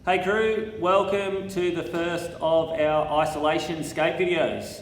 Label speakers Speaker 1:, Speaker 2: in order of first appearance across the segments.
Speaker 1: Hey crew, welcome to the first of our isolation skate videos.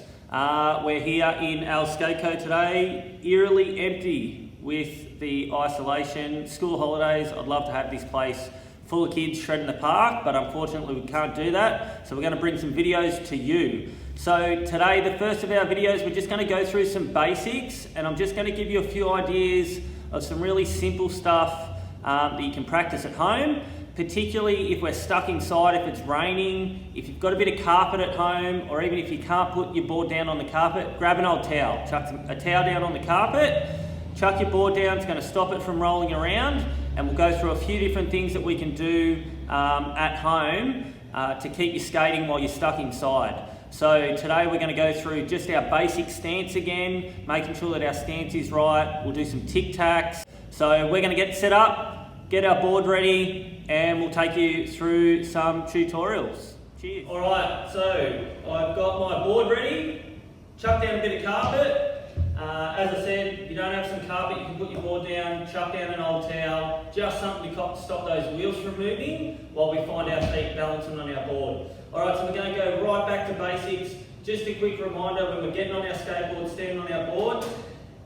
Speaker 1: We're here in our skateco today, eerily empty with the isolation. School holidays, I'd love to have this place full of kids shredding the park, but unfortunately we can't do that. So we're going to bring some videos to you. So today, the first of our videos, we're just going to go through some basics, and I'm just going to give you a few ideas of some really simple stuff that you can practice at home. Particularly if we're stuck inside, if it's raining, if you've got a bit of carpet at home, or even if you can't put your board down on the carpet, grab an old towel. Chuck a towel down on the carpet, chuck your board down, it's going to stop it from rolling around, and we'll go through a few different things that we can do at home to keep you skating while you're stuck inside. So today we're going to go through just our basic stance again, making sure that our stance is right. We'll do some Tic Tacs. So we're going to get set up, get our board ready, and we'll take you through some tutorials. Cheers. All right, so I've got my board ready, chuck down a bit of carpet. As I said, if you don't have some carpet, you can put your board down, chuck down an old towel, just something to stop those wheels from moving while we find our feet balancing on our board. All right, so we're going to go right back to basics. Just a quick reminder, when we're getting on our skateboard, standing on our board,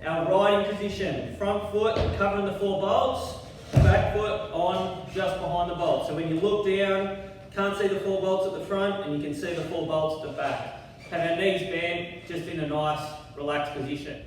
Speaker 1: our riding position, front foot covering the 4 bolts, back foot on just behind the bolt. So when you look down, can't see the 4 bolts at the front, and you can see the 4 bolts at the back. Have our knees bent, just in a nice, relaxed position.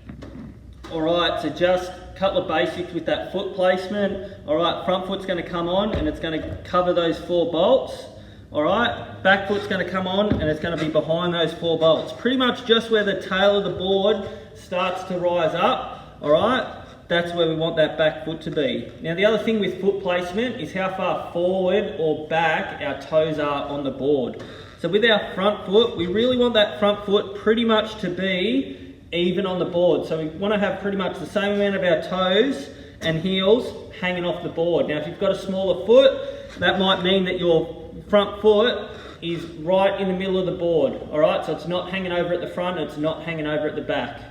Speaker 1: Alright, so just a couple of basics with that foot placement. Alright, front foot's going to come on, and it's going to cover those 4 bolts. Alright, back foot's going to come on, and it's going to be behind those 4 bolts. Pretty much just where the tail of the board starts to rise up. Alright. That's where we want that back foot to be. Now the other thing with foot placement is how far forward or back our toes are on the board. So with our front foot, we really want that front foot pretty much to be even on the board. So we want to have pretty much the same amount of our toes and heels hanging off the board. Now if you've got a smaller foot, that might mean that your front foot is right in the middle of the board. Alright, so it's not hanging over at the front, it's not hanging over at the back.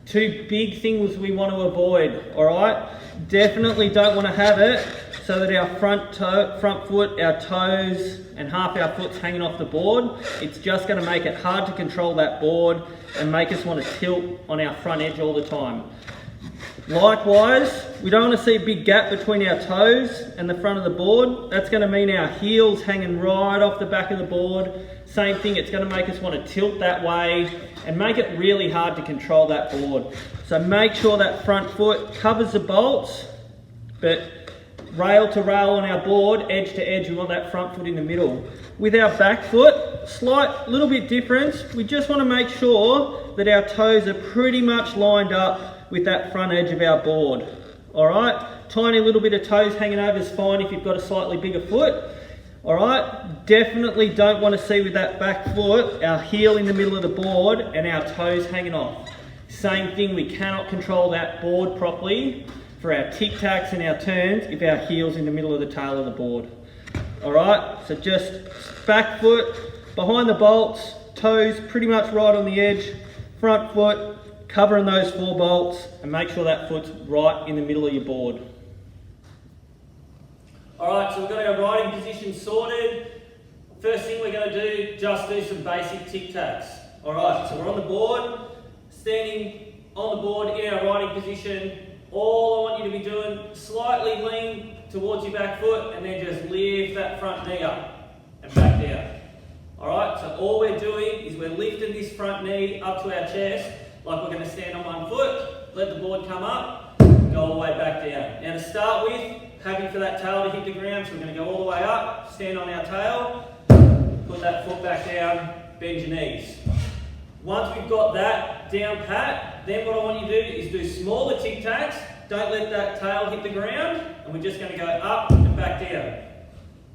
Speaker 1: 2 big things we want to avoid, alright? Definitely don't want to have it so that our front foot, our toes, and half our foot's hanging off the board. It's just going to make it hard to control that board and make us want to tilt on our front edge all the time. Likewise, we don't want to see a big gap between our toes and the front of the board. That's going to mean our heels hanging right off the back of the board. Same thing, it's going to make us want to tilt that way and make it really hard to control that board. So make sure that front foot covers the bolts, but rail to rail on our board, edge to edge, we want that front foot in the middle. With our back foot, slight little bit difference, we just want to make sure that our toes are pretty much lined up with that front edge of our board. Alright, tiny little bit of toes hanging over is fine if you've got a slightly bigger foot. Alright, definitely don't want to see with that back foot our heel in the middle of the board and our toes hanging off. Same thing, we cannot control that board properly for our Tic Tacs and our turns if our heel's in the middle of the tail of the board. Alright, so just back foot, behind the bolts, toes pretty much right on the edge, front foot covering those 4 bolts, and make sure that foot's right in the middle of your board. Alright, so we've got our riding position sorted. First thing we're going to do, just do some basic Tic Tacs. Alright, so we're on the board, standing on the board in our riding position. All I want you to be doing, slightly lean towards your back foot, and then just lift that front knee up and back down. Alright, so all we're doing is we're lifting this front knee up to our chest, like we're going to stand on one foot, let the board come up, go all the way back down. Now to start with, happy for that tail to hit the ground, so we're going to go all the way up, stand on our tail, put that foot back down, bend your knees. Once we've got that down pat, then what I want you to do is do smaller Tic Tacs. Don't let that tail hit the ground, and we're just going to go up and back down.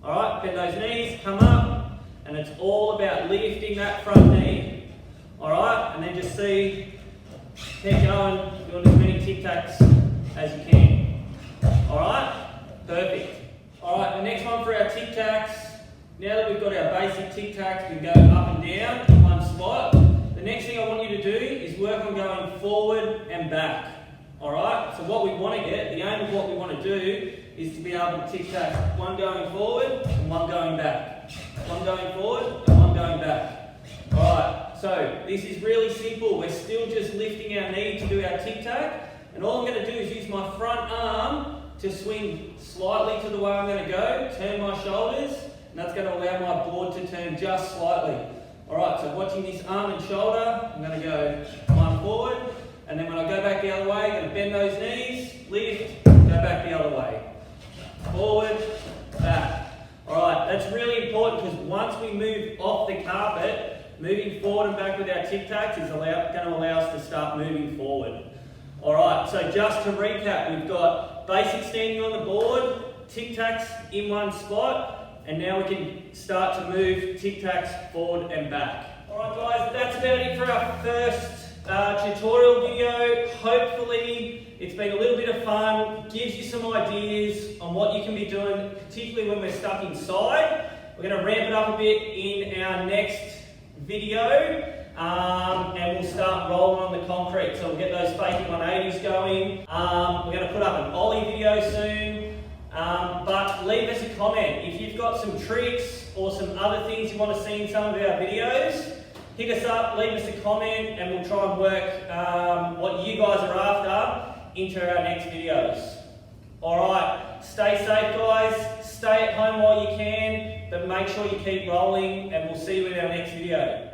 Speaker 1: Alright, bend those knees, come up, and it's all about lifting that front knee. Alright, and then just see, keep going, doing as many Tic Tacs as you can. Alright? Perfect. Alright, the next one for our Tic Tacs. Now that we've got our basic Tic Tacs, we can go up and down in one spot. The next thing I want you to do is work on going forward and back. Alright, so what we want to get, the aim of what we want to do is to be able to Tic Tac one going forward and one one going back. One going forward and one going back. Alright, so this is really simple. We're still just lifting our knee to do our tic tac, and all I'm going to do is use my front arm to swing slightly to the way I'm going to go, turn my shoulders, and that's going to allow my board to turn just slightly. Alright, so watching this arm and shoulder, I'm going to go one forward, and then when I go back the other way, I'm going to bend those knees, lift, go back the other way. Forward, back. Alright, that's really important because once we move off the carpet, moving forward and back with our tic tacs is going to allow us to start moving forward. Alright, so just to recap, we've got basic standing on the board, tic tacs in one spot, and now we can start to move tic tacs forward and back. Alright guys, that's about it for our first tutorial video. Hopefully it's been a little bit of fun, gives you some ideas on what you can be doing, particularly when we're stuck inside. We're going to ramp it up a bit in our next video, and we'll start rolling on the concrete. So we'll get those faking 180s going. We're going to put up an ollie video soon, but leave us a comment. If you've got some tricks or some other things you want to see in some of our videos, hit us up, leave us a comment, and we'll try and work what you guys are after into our next videos. Alright, stay safe guys, stay at home while you can, but make sure you keep rolling, and we'll see you in our next video.